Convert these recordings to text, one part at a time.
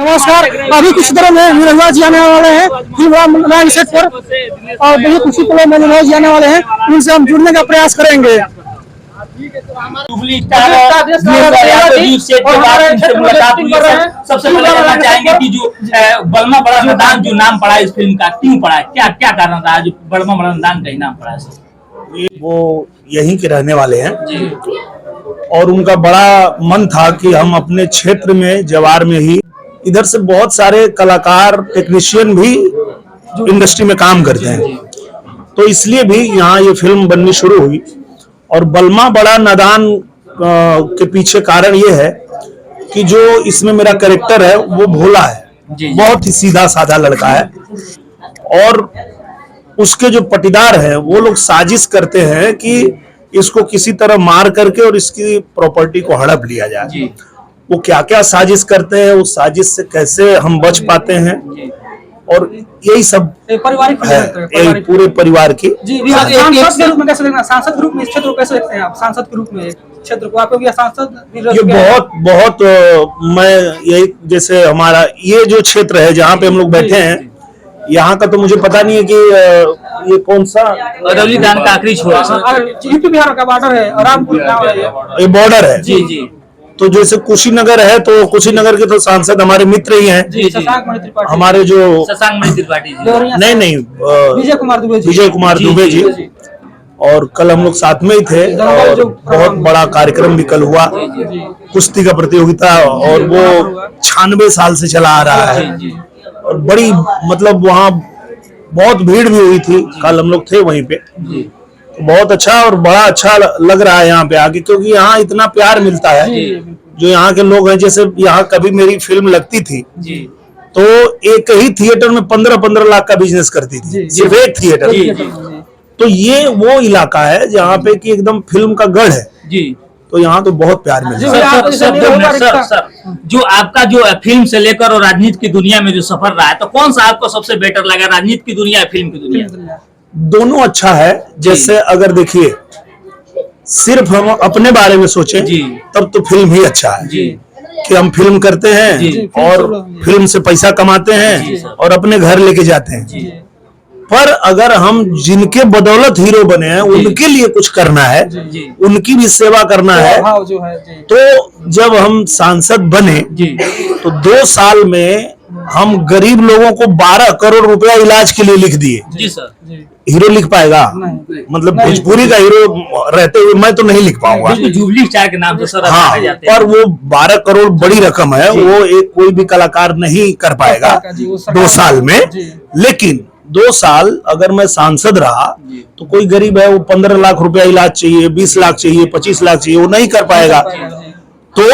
नमस्कार। अभी कुछ देर में निरहुआ जी आने वाले हैं फिल्म सेट पर और देखिए कुछ ही पलों में निरहुआ जी आने वाले हैं, उनसे हम जुड़ने का प्रयास करेंगे। सबसे पहले जानना चाहेंगे कि जो बलमा बड़ा मैदान जो नाम पड़ा इस फिल्म का क्यों पड़ा, क्या क्या कारण रहा जो बलमा बड़ा मैदान का ही नाम पड़ा? वो यहीं के रहने वाले हैं और उनका बड़ा मन था कि हम अपने क्षेत्र में जवार में ही, इधर से बहुत सारे कलाकार टेक्नीशियन भी इंडस्ट्री में काम करते हैं, तो इसलिए भी यहाँ ये फिल्म बननी शुरू हुई। और बलमा बड़ा नादान के पीछे कारण ये है कि जो इसमें मेरा कैरेक्टर है वो भोला है, बहुत ही सीधा साधा लड़का है और उसके जो पटीदार है वो लोग साजिश करते हैं कि इसको किसी तरह मार करके और इसकी प्रॉपर्टी को हड़प लिया जाए। वो क्या क्या साजिश करते हैं, उस साजिश से कैसे हम बच पाते हैं, और यही सब पारिवारिक है पूरे परिवार की। सांसद के रूप में कैसे देखना, सांसद के रूप में इस क्षेत्र को कैसे देखते हैं आप? सांसद के रूप में क्षेत्र को आपको सांसद ये बहुत मैं यही, जैसे हमारा ये जो क्षेत्र है जहाँ पे हम लोग बैठे हैं, यहाँ का तो मुझे पता नहीं है कि ये कौन सा अरवली दान का आखिरी छोर यूपी बिहार का बॉर्डर है और ये बॉर्डर है जी। तो जैसे कुशीनगर है तो कुशीनगर के तो सांसद हमारे मित्र ही हैं, हमारे जो शशांक मणि त्रिपाठी जी, नहीं विजय कुमार दुबे जी, और कल हम लोग साथ में ही थे और बहुत बड़ा कार्यक्रम भी कल हुआ, कुश्ती का प्रतियोगिता, और वो 96 साल से चला आ रहा है और बड़ी मतलब वहाँ बहुत भीड़ भी हुई थी, कल हम लोग थे वहीं पे, बहुत अच्छा और बड़ा अच्छा लग रहा है यहाँ पे आके, क्योंकि यहाँ इतना प्यार मिलता है। जो यहाँ के लोग हैं, जैसे यहाँ कभी मेरी फिल्म लगती थी तो एक ही थिएटर में 15-15 लाख का बिजनेस करती थी, सिर्फ एक थिएटर। तो ये वो इलाका है जहाँ पे कि एकदम फिल्म का गढ़ है, तो यहाँ तो बहुत प्यार मिलता है। सर, जो आपका जो फिल्म से लेकर और राजनीति की दुनिया में जो सफर रहा है, तो कौन सा आपको सबसे बेटर लगा, राजनीति की दुनिया या फिल्म की दुनिया? दोनों अच्छा है। जैसे अगर देखिए सिर्फ हम अपने बारे में सोचें तब तो फिल्म ही अच्छा है कि हम फिल्म करते हैं और फिल्म से पैसा कमाते हैं और अपने घर लेके जाते हैं। पर अगर हम जिनके बदौलत हीरो बने हैं उनके लिए कुछ करना है, उनकी भी सेवा करना है, तो जब हम सांसद बने तो 2 साल में हम गरीब लोगों को 12 करोड़ रुपया इलाज के लिए लिख दिए। जी सर। हीरो लिख पाएगा? मतलब भोजपुरी का हीरो रहते हुए मैं तो नहीं लिख पाऊंगा, जुबली स्टार के नाम से सर। हाँ, पर वो 12 करोड़ बड़ी रकम है, वो एक कोई भी कलाकार नहीं कर पाएगा 2 साल में। लेकिन 2 साल अगर मैं सांसद रहा तो कोई गरीब है वो 15 लाख रुपया इलाज चाहिए, 20 लाख चाहिए, 25 लाख चाहिए, वो नहीं कर पाएगा। तो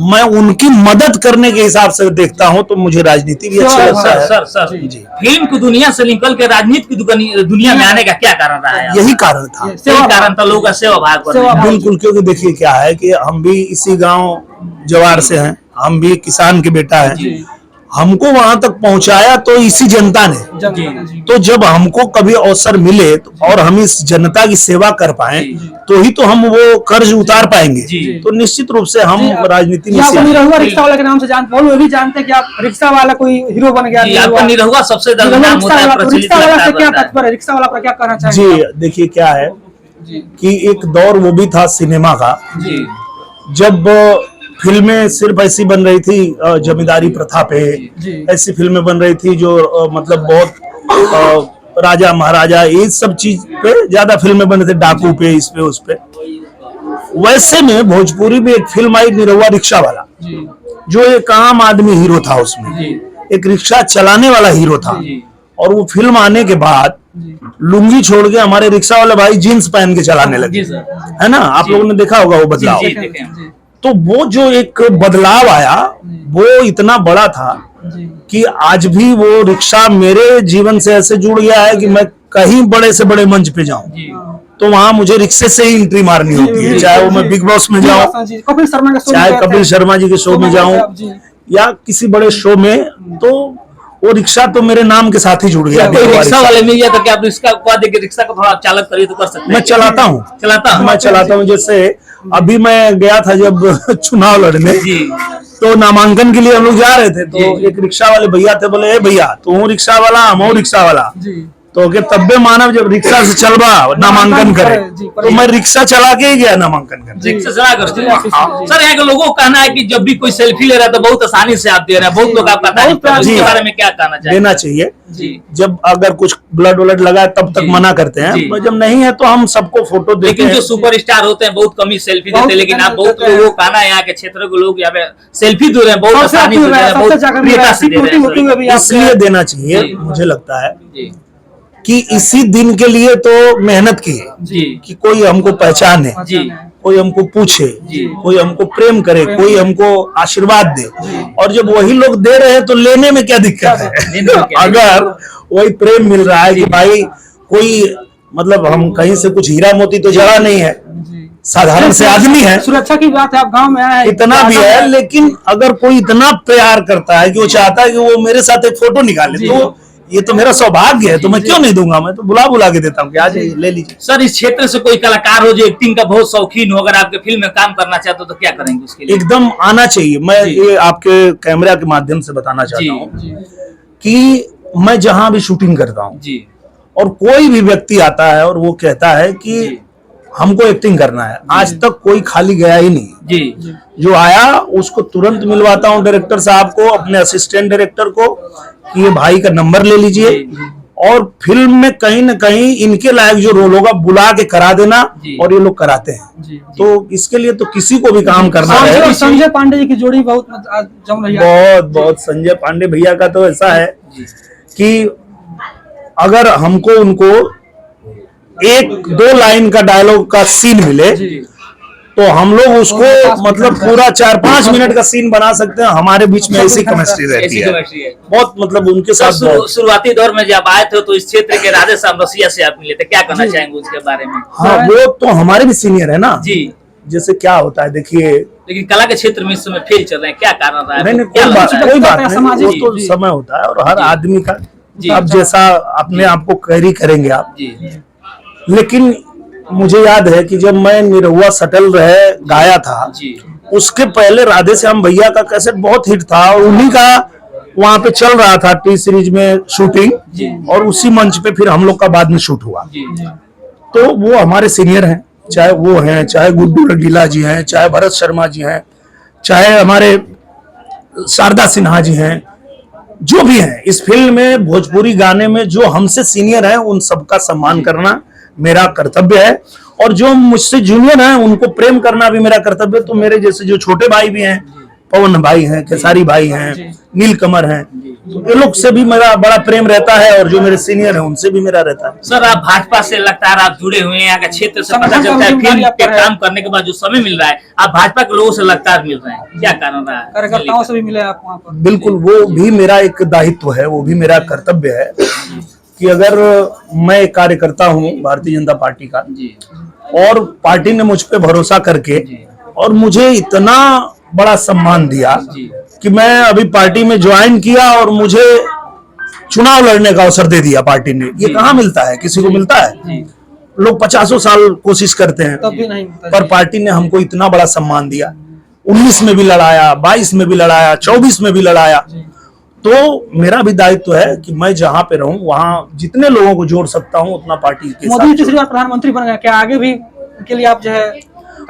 मैं उनकी मदद करने के हिसाब से देखता हूँ, तो मुझे राजनीति भी अच्छा लगता है। सर, जी। फिल्म की दुनिया से निकल के राजनीति की दुनिया में आने का क्या कारण रहा है? यही कारण था, कारण था लोगों का सेवा भाव। बिल्कुल, क्योंकि देखिए क्या है कि हम भी इसी गांव जवार से हैं, हम भी किसान के बेटा हैं, हमको वहां तक पहुंचाया तो इसी जनता ने। तो जब हमको कभी अवसर मिले और हम इस जनता की सेवा कर पाए तो ही तो हम वो कर्ज उतार पाएंगे। तो निश्चित रूप से हम राजनीति में रिक्शा वाला के नाम से जानते, वो भी जानते हैं कि आप रिक्शा वाला कोई हीरो बन गया। आपका निरहुआ सबसे ज्यादा नाम होता है, रिक्शा वाला से क्या तात्पर्य, रिक्शा वाला पर क्या कहना चाहिए? जी देखिए क्या है कि एक दौर वो भी था सिनेमा का, जब फिल्में सिर्फ ऐसी बन रही थी जमींदारी प्रथा पे, ऐसी फिल्में बन रही थी जो मतलब बहुत राजा महाराजा ये सब चीज पे ज्यादा फिल्में बन रही थी, डाकू पे, इस पे उस पे। वैसे में भोजपुरी में एक फिल्म आई निरहुआ रिक्शा वाला, जो एक आम आदमी हीरो था, उसमें एक रिक्शा चलाने वाला हीरो था। और वो फिल्म आने के बाद लुंगी छोड़ के हमारे रिक्शा वाले भाई जीन्स पहन के चलाने लगे, है ना? आप लोगों ने देखा होगा वो बदलाव। तो वो जो एक बदलाव आया वो इतना बड़ा था कि आज भी वो रिक्शा मेरे जीवन से ऐसे जुड़ गया है कि मैं कहीं बड़े से बड़े मंच पे जाऊं तो वहां मुझे रिक्शे से ही एंट्री मारनी होती है, चाहे वो मैं बिग बॉस में जाऊं, चाहे कपिल शर्मा जी के शो में जाऊं या किसी बड़े शो में, तो वो रिक्शा तो मेरे नाम के साथ ही जुड़ गया। रिक्शा वाले मिल गया तो क्या आप रिक्शा को थोड़ा चालक करिए तो कर सकते हैं? मैं चलाता हूँ। जैसे अभी मैं गया था जब चुनाव लड़ने, तो नामांकन के लिए हम लोग जा रहे थे, तो एक रिक्शा वाले भैया थे, बोले ए भैया तू रिक्शा वाला, हम रिक्शा वाला, तो के तब्बे मानव जब रिक्शा से चलबा नामांकन करे, तो मैं रिक्शा चला के ही गया नामांकन करने। रिक्शा चला कर सर, यहाँ के लोगों का कहना है कि जब भी कोई सेल्फी ले रहा है तो बहुत आसानी से आप दे रहे हैं, बहुत लोग आपका तारीफ कर रहे हैं, इसके बारे में क्या कहना चाहिए? देना चाहिए जी। जब अगर कुछ ब्लड व्लड लगा है तब तक मना करते हैं, पर जब नहीं है तो हम सबको फोटो देते लेकिन हैं। जो सुपरस्टार होते हैं बहुत कम ही सेल्फी देते हैं, लेकिन आप बहुत लोगों का कहना है यहाँ के क्षेत्र के लोग यहाँ पे सेल्फी दे रहे हैं, बहुत आसानी से दे रहे हैं, बहुत प्रियता से दे रहे हैं। इसलिए देना चाहिए, मुझे लगता है जी कि इसी दिन के लिए तो मेहनत की है जी कि कोई हमको पहचाने, जी कोई हमको पूछे, कोई हमको प्रेम करे, कोई हमको आशीर्वाद दे, और जब वही लोग दे रहे हैं तो लेने में क्या दिक्कत है? अगर वही प्रेम मिल रहा है कि भाई कोई मतलब हम कहीं से कुछ हीरा मोती तो जड़ा नहीं है, साधारण से आदमी है, सुरक्षा की बात है, आप गांव में आए इतना भी है, लेकिन अगर कोई इतना प्यार करता है कि वो चाहता है कि वो मेरे साथ एक फोटो निकाले, तो ये तो मेरा सौभाग्य है, तो मैं क्यों नहीं दूंगा? मैं तो बुला के देता हूँ कि आज ले लीजिए। सर, इस क्षेत्र से कोई कलाकार हो जो एक्टिंग का बहुत शौकीन हो, अगर आपके फिल्म में काम करना चाहते हो तो क्या करेंगे उसके लिए? एकदम आना चाहिए। मैं ये आपके कैमरा के माध्यम से बताना चाहता हूँ कि मैं जहां भी शूटिंग करता हूँ जी, और कोई भी व्यक्ति आता है और वो कहता है कि हमको एक्टिंग करना है, आज तक कोई खाली गया ही नहीं जी। जो आया उसको तुरंत मिलवाता हूँ डायरेक्टर साहब को, अपने असिस्टेंट डायरेक्टर को, कि ये भाई का नंबर ले लीजिए, और फिल्म में कहीं न कहीं इनके लायक जो रोल होगा बुला के करा देना, और ये लोग कराते हैं। तो इसके लिए तो किसी को भी काम करना है। संजय पांडे जी की जोड़ी बहुत जम रही है। बहुत संजय पांडे भैया का तो ऐसा है कि अगर हमको उनको एक दो लाइन का डायलॉग का सीन मिले तो हम लोग उसको मतलब पूरा 4-5 मिनट का सीन बना सकते हैं। हमारे बीच में ऐसी केमिस्ट्री रहती है, बहुत मतलब उनके साथ। शुरुआती दौर में जब आए थे तो इस क्षेत्र के राधे श्याम रसिया से आप मिले थे, क्या कहना चाहेंगे उसके बारे में? हाँ, वो तो हमारे भी सीनियर है ना जी। जैसे क्या होता है देखिए, लेकिन कला के क्षेत्र में इस समय फेल चल रहे हैं, क्या कारण रहा है? कोई बात नहीं, वो तो समय होता है और हर आदमी का आप जैसा अपने आप को कैरी करेंगे आप। लेकिन मुझे याद है कि जब मैं निरहुआ सटल रहे गाया था, उसके पहले राधे श्याम भैया का कैसेट बहुत हिट था और उन्हीं का वहां पे चल रहा था टी सीरीज में शूटिंग, और उसी मंच पे फिर हम लोग का बाद में शूट हुआ। तो वो हमारे सीनियर हैं, चाहे वो हैं, चाहे गुड्डू रंगीला जी हैं, चाहे भरत शर्मा जी हैं, चाहे हमारे शारदा सिन्हा जी हैं, जो भी हैं इस फिल्म में भोजपुरी गाने में जो हमसे सीनियर हैं, उन सबका सम्मान करना मेरा कर्तव्य है, और जो मुझसे जूनियर हैं उनको प्रेम करना भी मेरा कर्तव्य है। तो मेरे जैसे जो छोटे भाई भी हैं, पवन भाई हैं, खेसारी भाई हैं, नीलकमल हैं, तो ये लोग से भी मेरा बड़ा प्रेम रहता है, और जो मेरे सीनियर हैं उनसे भी मेरा रहता है। सर, आप भाजपा से लगता है आप जुड़े हुए हैं, यहाँ के क्षेत्र से पता चलता है फिल्म पे काम करने के बाद जो समय मिल रहा है आप भाजपा के लोगों से लगातार मिल रहे हैं, क्या कारण रहा है? कार्यकर्ताओं से भी मिले आप वहाँ पर? बिल्कुल, वो भी मेरा एक दायित्व है, वो भी मेरा कर्तव्य है कि अगर मैं एक कार्यकर्ता हूँ भारतीय जनता पार्टी का, और पार्टी ने मुझ पे भरोसा करके और मुझे इतना बड़ा सम्मान दिया कि मैं अभी पार्टी में ज्वाइन किया और मुझे चुनाव लड़ने का अवसर दे दिया पार्टी ने। ये कहाँ मिलता है, किसी को मिलता है? लोग 50 साल कोशिश करते हैं, तब भी नहीं, पर पार्टी ने हमको इतना बड़ा सम्मान दिया। 19 में भी लड़ाया, 22 में भी लड़ाया, 24 में भी लड़ाया। तो मेरा भी दायित्व है कि मैं जहां पे रहूं वहां जितने लोगों को जोड़ सकता हूं उतना पार्टी के साथ। मोदी तीसरी बार प्रधानमंत्री बन गए, क्या आगे भी उनके लिए आप जो है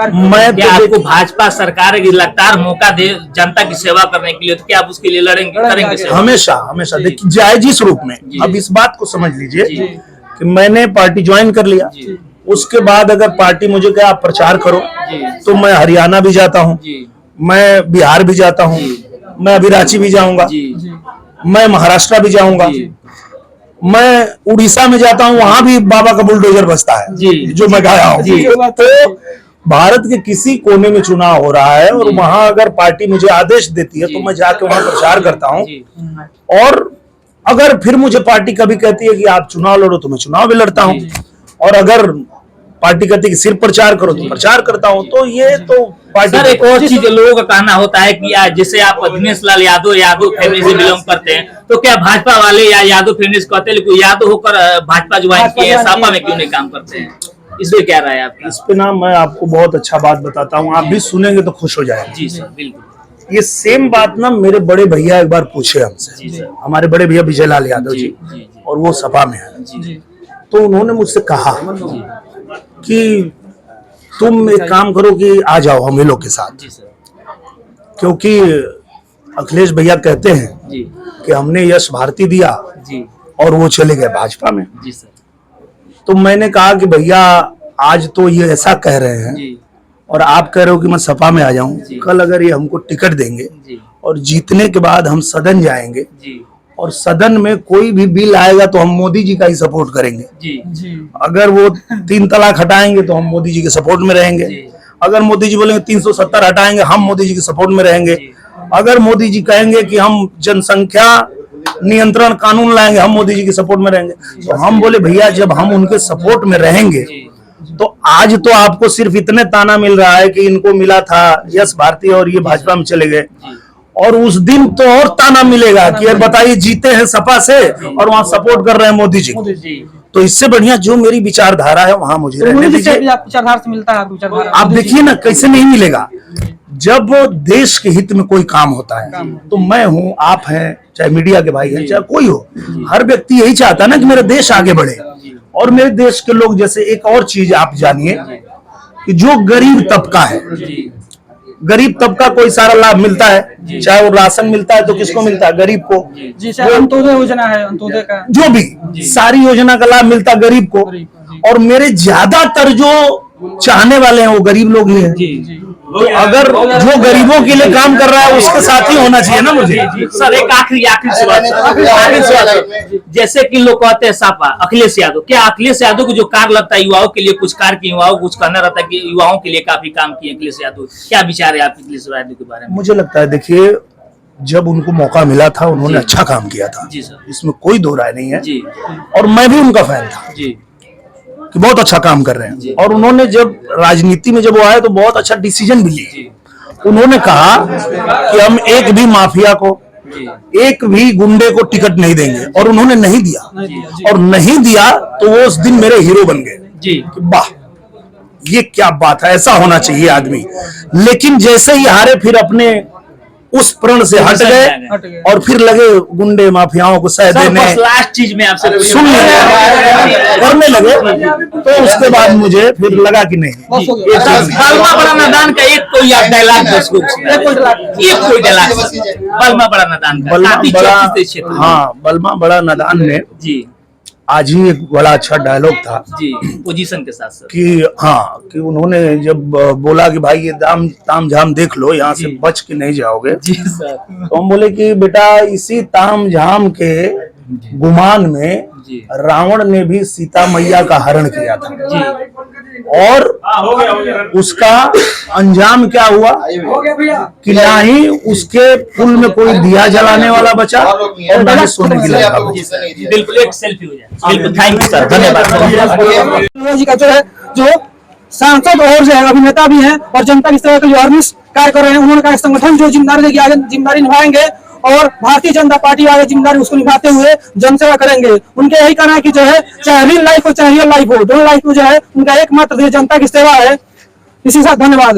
मैं क्या आपको भाजपा सरकार की लगातार मौका दे जनता की सेवा करने के लिए, तो क्या आप उसके लिए करेंगे सेवा? हमेशा हमेशा देखिए, जायज रूप में। अब इस बात को समझ लीजिए कि मैंने पार्टी ज्वाइन कर लिया, उसके बाद अगर पार्टी मुझे क्या आप प्रचार करो, तो मैं हरियाणा भी जाता हूँ, मैं बिहार भी जाता हूँ, मैं अभी रांची भी जाऊंगा, मैं महाराष्ट्र भी जाऊंगा, मैं उड़ीसा में जाता हूँ, वहां भी बाबा का बुलडोजर बजता है जो मैं गाया हूँ। तो भारत के किसी कोने में चुनाव हो रहा है और वहां अगर पार्टी मुझे आदेश देती है तो मैं जाके वहां प्रचार करता हूँ। और अगर फिर मुझे पार्टी कभी कहती है कि आप चुनाव लड़ो तो मैं चुनाव भी लड़ता हूँ, और अगर पार्टी कहती है कि सिर्फ प्रचार करो तो प्रचार करता हूँ। तो ये तो पार्टी। सर, एक और चीज लोगों का कहना होता है कि जैसे आप दिनेश लाल यादव फैमिली से बिलोंग करते हैं, तो क्या भाजपा वाले या यादव फैमिली से कहते हैं लेकिन यादव होकर भाजपा ज्वाइन किए हैं, सपा में क्यों नहीं काम करते हैं? इसमें क्या राय है आपकी? इस पे ना मैं आपको बहुत अच्छा बात बताता हूँ, आप भी सुनेंगे तो खुश हो जाएंगे। जी सर, बिल्कुल। ये सेम बात ना मेरे बड़े भैया एक बार पूछे हमसे, हमारे बड़े भैया विजय लाल यादव जी, और वो सपा में है। तो उन्होंने मुझसे कहा कि तुम एक काम करो कि आ जाओ हम लोग के साथ, क्योंकि अखिलेश भैया कहते हैं कि हमने यश भारती दिया और वो चले गए भाजपा में। तो मैंने कहा कि भैया आज तो ये ऐसा कह रहे हैं और आप कह रहे हो कि मैं सपा में आ जाऊं, कल अगर ये हमको टिकट देंगे और जीतने के बाद हम सदन जाएंगे और सदन में कोई भी बिल आएगा तो हम मोदी जी का ही सपोर्ट करेंगे। अगर वो 3 तलाक हटाएंगे तो हम मोदी जी के सपोर्ट में रहेंगे, अगर मोदी जी बोलेंगे 370 हटाएंगे हम मोदी जी के सपोर्ट में रहेंगे, अगर मोदी जी कहेंगे कि हम जनसंख्या नियंत्रण कानून लाएंगे हम मोदी जी के सपोर्ट में रहेंगे। तो हम बोले भैया जब हम उनके सपोर्ट में रहेंगे तो आज तो आपको सिर्फ इतने ताना मिल रहा है कि इनको मिला था यश भारती और ये भाजपा में चले गए, और उस दिन तो और ताना मिलेगा कि यार बताइए जीते हैं सपा से और वहाँ सपोर्ट कर रहे हैं मोदी जी को। तो इससे बढ़िया जो मेरी विचारधारा है वहाँ मुझे रहने दीजिए। विचारधारा से मिलता है आप देखिए ना कैसे नहीं मिलेगा। जब देश के हित में कोई काम होता है तो मैं हूँ, आप हैं, चाहे मीडिया के भाई हैं, चाहे कोई हो, हर व्यक्ति यही चाहता है ना कि मेरा देश आगे बढ़े। और मेरे देश के लोग जैसे एक और चीज आप जानिए कि जो गरीब तबका है, गरीब तबका कोई सारा लाभ मिलता है, चाहे वो राशन मिलता है तो किसको मिलता है, गरीब को। अंत्योदय योजना है, अंत्योदय का जो भी सारी योजना का लाभ मिलता है गरीब को, और मेरे ज्यादातर जो चाहने वाले हैं वो गरीब लोग ही हैं। तो अगर जो गरीबों के लिए काम कर रहा है उसके साथ ही होना चाहिए ना मुझे। सर एक आखिरी सवाल, जैसे कि लोग कहते हैं सपा अखिलेश यादव, क्या अखिलेश यादव को जो कार्य लगता है युवाओं के लिए कुछ कार्य किए, युवाओं को कुछ कहना रहता है कि युवाओं के लिए काफी काम किए अखिलेश यादव, क्या विचार है आपके अखिलेश यादव के बारे में? मुझे लगता है देखिए जब उनको मौका मिला था उन्होंने अच्छा काम किया था, इसमें कोई दो राय नहीं है, और मैं भी उनका फैन था कि बहुत अच्छा काम कर रहे हैं। और उन्होंने जब राजनीति में जब वो आए तो बहुत अच्छा डिसीजन भी लिए। उन्होंने कहा कि हम एक भी माफिया को, एक भी गुंडे को टिकट नहीं देंगे, और उन्होंने नहीं दिया, और नहीं दिया तो वो उस दिन मेरे हीरो बन गए। वाह ये क्या बात है, ऐसा होना चाहिए आदमी। लेकिन जैसे ही हारे फिर अपने उस प्रण से हट गए और फिर लगे गुंडे माफियाओं को सह देने। लास्ट चीज में आपसे सुन करने लगे, तो उसके बाद मुझे फिर लगा कि नहीं। बलमा बड़ा नादान का एक कोई आप डायलॉग कोई डायलॉग बलमा बड़ा नादान का, हाँ बलमा बड़ा नादान में जी आज ही एक बड़ा अच्छा डायलॉग था जी पोजीशन के साथ कि हाँ कि उन्होंने जब बोला कि भाई ये ताम झाम देख लो, यहाँ से बच के नहीं जाओगे जी सर। तो हम बोले कि बेटा इसी ताम झाम के गुमान में रावण ने भी सीता मैया का हरण किया था जी। और उसका अंजाम क्या हुआ कि ना ही उसके पुल में कोई दिया जलाने वाला बचा और ना ही सोने की लड़का बचा। बिल्कुल एक सेल्फी हो जाए। बिल्कुल थैंक यू सर, धन्यवाद। जी का जो सांसद और जो है अभिनेता भी हैं और जनता की सेवा के लिए अहर्निश कार्य कर रहे हैं। उन्होंने कहा संगठन जो जिम्मेदारी लेके आगे जिम्मेदारी निभाएंगे और भारतीय जनता पार्टी आगे जिम्मेदारी उसको निभाते हुए जनसेवा करेंगे। उनके यही कहना है कि जो है चाहे रियल लाइफ हो चाहे रियल लाइफ हो, दोनों लाइफ में जो है उनका एकमात्र जनता की सेवा है। इसी साथ धन्यवाद।